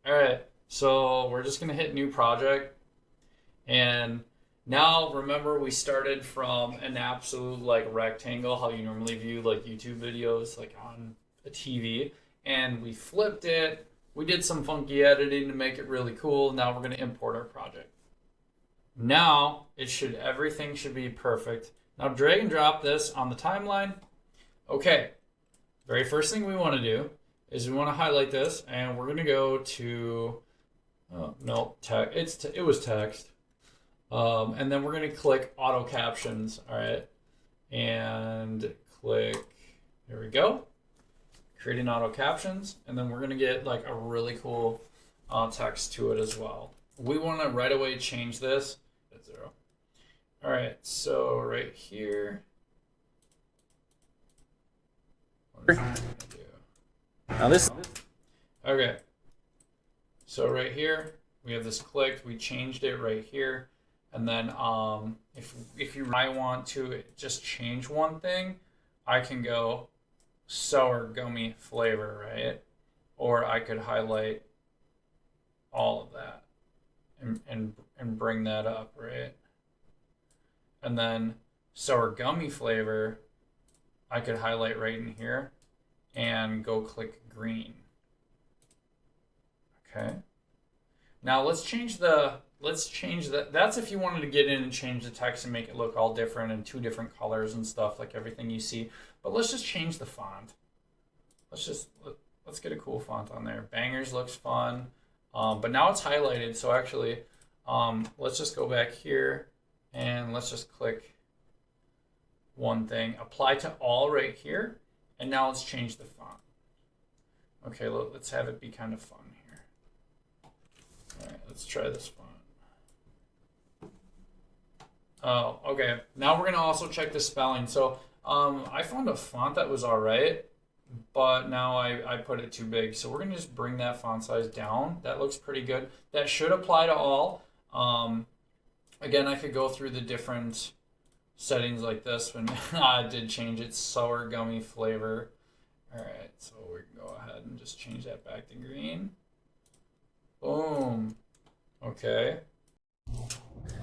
All right, so we're just gonna hit new project, and now remember we started from an absolute like rectangle, how you normally view like YouTube videos like on a TV, and we flipped it. We did some funky editing to make it really cool. Now we're gonna import our project. Now everything should be perfect. Now drag and drop this on the timeline. Okay, very first thing we want to do is we want to highlight this, and we're gonna go to no text. It was text, and then we're gonna click auto captions. All right, and click. There we go. Creating auto captions, and then we're gonna get like a really cool text to it as well. We want to right away change this at 0. All right, so right here. Now this. Okay. So right here we have this clicked. We changed it right here, and then I want to just change one thing, I can go sour gummy flavor, right? Or I could highlight all of that and bring that up, right? And then sour gummy flavor, I could highlight right in here and go click green. Okay. Now let's change that. That's if you wanted to get in and change the text and make it look all different and 2 different colors and stuff like everything you see. But let's just change the font. Let's get a cool font on there. Bangers looks fun. But now it's highlighted, so actually let's just go back here and let's just click one thing, apply to all right here, and now let's change the font. Okay, let's have it be kind of fun here. All right, let's try this font. Oh, okay. Now we're gonna also check the spelling. So I found a font that was all right, but now I put it too big. So we're gonna just bring that font size down. That looks pretty good. That should apply to all. Again, I could go through the different settings like this when I did change it. Sour gummy flavor. All right, so we can go ahead and just change that back to green. Boom. Okay.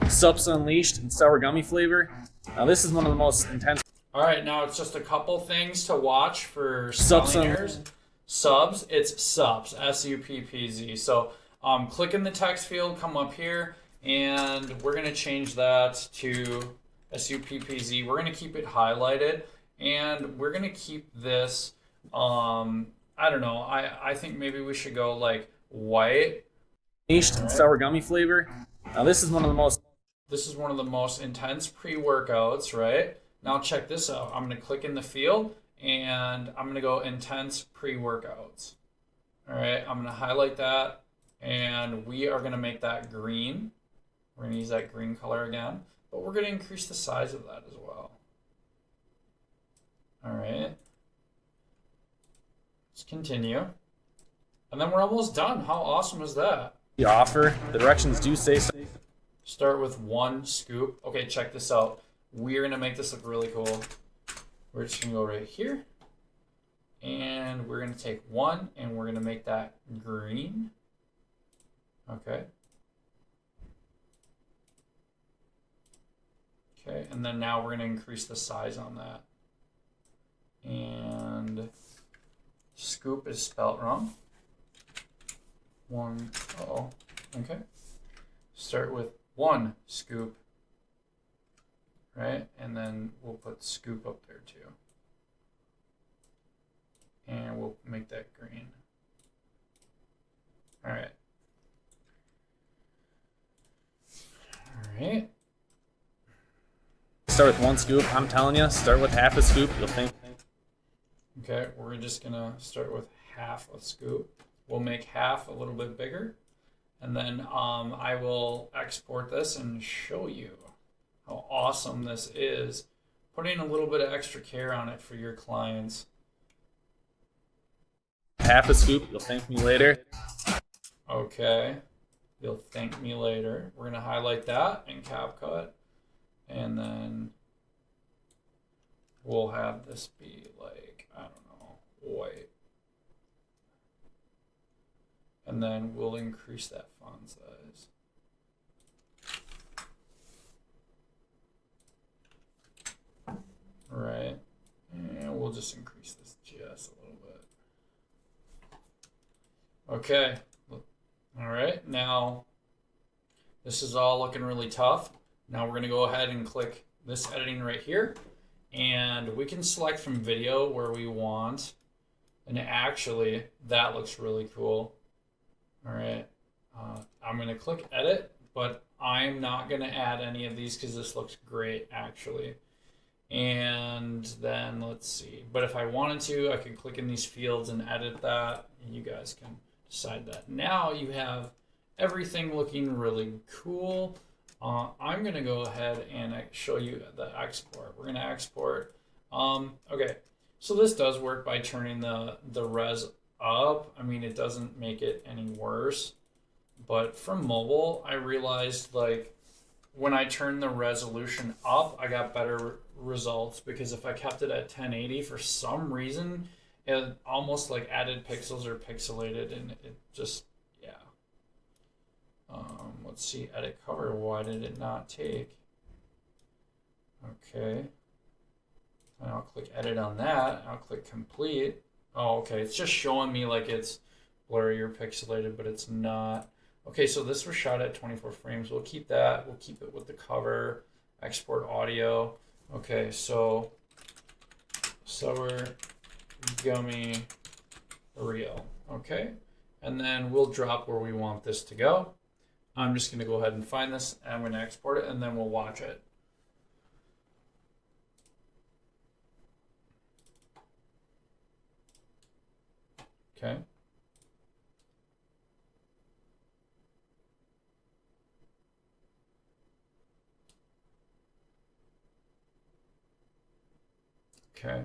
Sups Unleashed and sour gummy flavor. Now this is one of the most intense. All right, now it's just a couple things to watch for spelling errors. Subs, it's subs, S-U-P-P-Z. So click in the text field, come up here, and we're going to change that to S-U-P-P-Z. We're going to keep it highlighted, and we're going to keep this, I don't know, I think maybe we should go like white. Unleashed and sour gummy flavor. Now this is one of the most intense pre-workouts, right? Now check this out. I'm going to click in the field and I'm going to go intense pre-workouts. All right, I'm going to highlight that and we are going to make that green. We're going to use that green color again, but we're going to increase the size of that as well. All right. Let's continue. And then we're almost done. How awesome is that? The offer. The directions do say so. Start with 1 scoop. Okay, check this out. We're going to make this look really cool. We're just going to go right here. And we're going to take 1 and we're going to make that green. Okay. Okay, and then now we're going to increase the size on that. And scoop is spelt wrong. Okay. Start with 1 scoop, right? And then we'll put scoop up there too. And we'll make that green. All right. All right. Start with 1 scoop. I'm telling you, start with half a scoop. You'll think. Okay, we're just gonna start with half a scoop. We'll make half a little bit bigger. And then I will export this and show you how awesome this is. Putting a little bit of extra care on it for your clients. Half a scoop. You'll thank me later. Okay. You'll thank me later. We're going to highlight that in CapCut. And then we'll have this be like, I don't know, white. and then we'll increase that font size. All right, and we'll just increase this just a little bit. Okay, all right, now this is all looking really tough. Now we're gonna go ahead and click this editing right here, and we can select from video where we want. And actually, that looks really cool. All right, I'm gonna click edit, but I'm not gonna add any of these because this looks great actually. And then let's see, but if I wanted to, I could click in these fields and edit that, and you guys can decide that. Now you have everything looking really cool. I'm gonna go ahead and show you the export. We're gonna export. Okay, so this does work by turning the res up. I mean, it doesn't make it any worse, but from mobile, I realized like when I turned the resolution up, I got better results, because if I kept it at 1080, for some reason, it almost like added pixels or pixelated, and it just, yeah. Let's see, edit cover. Why did it not take? Okay. And I'll click edit on that. I'll click complete. Oh, okay. It's just showing me like it's blurry or pixelated, but it's not. Okay, so this was shot at 24 frames. We'll keep that. We'll keep it with the cover. Export audio. Okay, so sour gummy reel. Okay, and then we'll drop where we want this to go. I'm just going to go ahead and find this, and I'm going to export it, and then we'll watch it. Okay. Okay.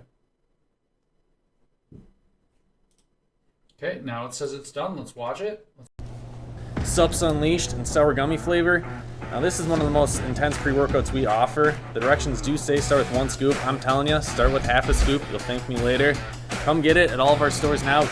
Okay, now it says it's done. Let's watch it. Sups Unleashed and sour gummy flavor. Now this is one of the most intense pre-workouts we offer. The directions do say start with 1 scoop. I'm telling you, start with half a scoop. You'll thank me later. Come get it at all of our stores now.